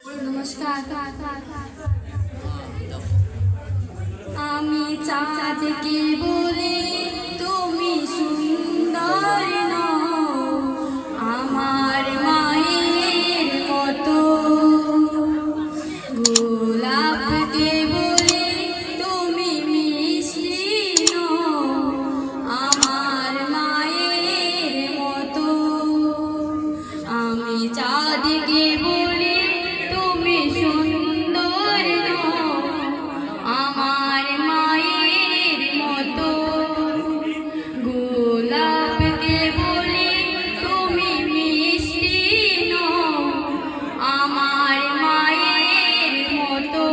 নমস্কার। আমি চাঁদকে বলি তুমি সুন্দর নও, আমার মায়ের মতো। গোলাপকে বলি তুমি মিষ্টি নও, আমার মায়ের মতো। আমি চাঁদকে বলি তুমি সুন্দর নও, আমার মায়ের মতো। গোলাপকে বলি তুমি মিষ্টি নও, আমার মায়ের মতো।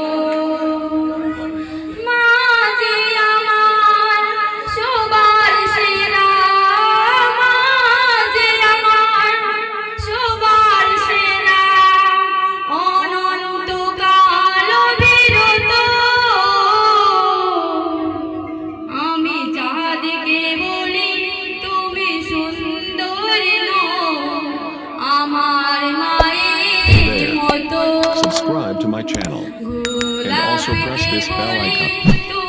মা যে আমার সবার সেরা, মা যে আমার সবার সেরা, অনন্তকাল বিরত। আমি চাঁদকে বলি তুমি সুন্দর নও, আমার মায়ের মতো। Subscribe to my channel and also press this bell icon. গোলাপকে